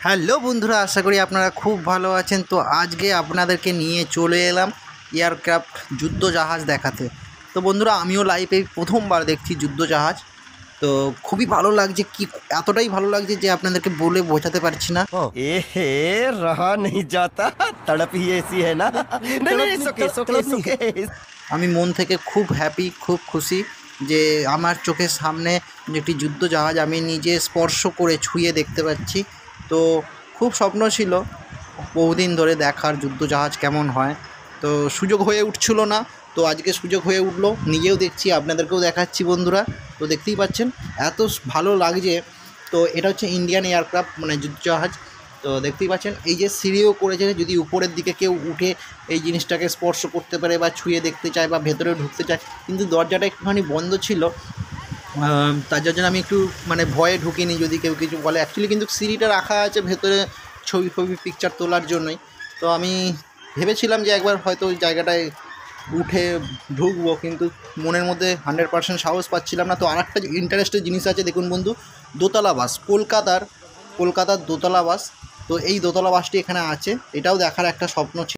Hello বন্ধুরা, আশা করি আপনারা খুব ভালো আছেন। তো আজকে আপনাদেরকে নিয়ে চলে এলাম এয়ারক্রাফট যুদ্ধ জাহাজ দেখাতে। তো বন্ধুরা, আমিও লাইফে প্রথমবার দেখছি যুদ্ধ জাহাজ। তো খুবই ভালো লাগছে, কি এতটাই ভালো লাগছে যে আপনাদেরকে বলে বোঝাতে পারছি না। ए रहा नहीं जाता। तड़प ही ऐसी है ना। नहीं नहीं सुके सुके सुके। আমি মন থেকে খুব হ্যাপি, খুব খুশি যে আমার চোখের সামনে একটি যুদ্ধ জাহাজ আমি নিজে স্পর্শ করে ছুঁয়ে দেখতে পাচ্ছি। তো খুব স্বপ্ন ছিল বহুদিন ধরে দেখার যুদ্ধ জাহাজ কেমন হয়, তো সুযোগ হয়ে উঠছিল না। তো আজকে সুযোগ হয়ে উঠলো, নিজেও দেখছি, আপনাদেরকেও দেখাচ্ছি বন্ধুরা। তো দেখতেই পাচ্ছেন এত ভালো লাগছে। তো এটা হচ্ছে ইন্ডিয়ান এয়ারক্রাফট মানে যুদ্ধ জাহাজ। তো দেখতেই পাচ্ছেন এই যে সিঁড়িও করেছে, যদি উপরের দিকে কেউ উঠে এই জিনিসটাকে স্পর্শ করতে পারে বা ছুঁয়ে দেখতে চায় বা ভেতরে ঢুকতে চায়, কিন্তু দরজাটা একটুখানি বন্ধ ছিল। তার জন্য আমি একটু মানে ভয়ে ঢুকিনি, যদি কেউ কিছু বলে। অ্যাকচুয়ালি কিন্তু সিঁড়িটা রাখা আছে ভেতরে ছবি ফবি পিকচার তোলার জন্যই। তো আমি ভেবেছিলাম যে একবার হয়তো ওই জায়গাটায় উঠে ঢুকবো, কিন্তু মনের মধ্যে 100% সাহস পাচ্ছিলাম না। তো আরেকটা ইন্টারেস্টের জিনিস আছে, দেখুন বন্ধু, দোতলা বাস, কলকাতার দোতলা বাস। তো এই দোতলা বাসটি এখানে আছে, এটাও দেখার একটা স্বপ্ন ছিল।